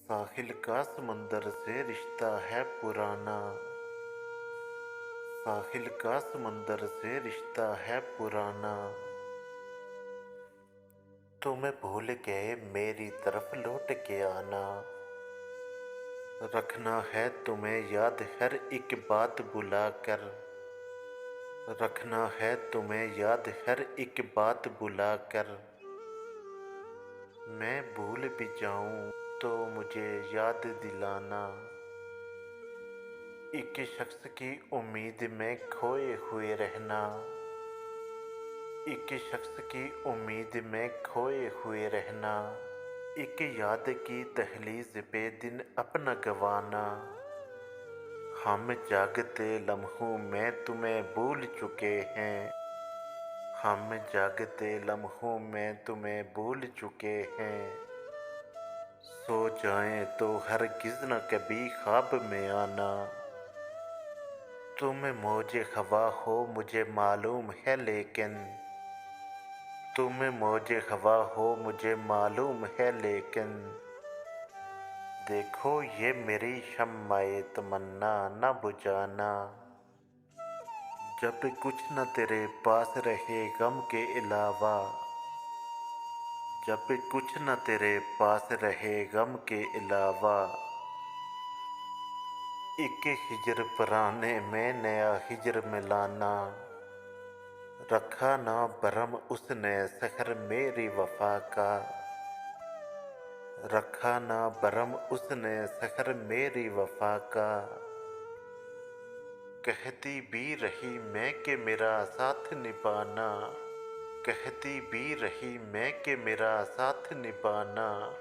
साहिल का समुंदर से रिश्ता है पुराना। साहिल का समुंदर से रिश्ता है पुराना। तुम्हें भूल के मेरी तरफ लौट के आना। रखना है तुम्हें याद हर एक बात बुलाकर। रखना है तुम्हें याद हर एक बात बुलाकर। मैं भूल भी जाऊं तो मुझे याद दिलाना। एक शख्स की उम्मीद में खोए हुए रहना। एक शख्स की उम्मीद में खोए हुए रहना। एक याद की दहलीज पे दिन अपना गंवाना। हम जागते लम्हों में तुम्हें भूल चुके हैं। हम जागते लम्हों में तुम्हें भूल चुके हैं। सो जाएं तो हरगिज़ न कभी ख्वाब में आना। तुम मौजे हवा हो मुझे मालूम है लेकिन। तुम मौजे हवा हो मुझे मालूम है लेकिन। देखो ये मेरी शम्माए तमन्ना न बुझाना। जब कुछ न तेरे पास रहे गम के अलावा। जब कुछ न तेरे पास रहे गम के अलावा। एक हिजर पुराने में नया हिजर मिलाना। रखा ना भरम उसने सहर मेरी वफा का। रखा ना भरम उसने सहर मेरी वफा का। कहती भी रही मैं कि मेरा साथ निभाना। कहती भी रही मैं कि मेरा साथ निभाना।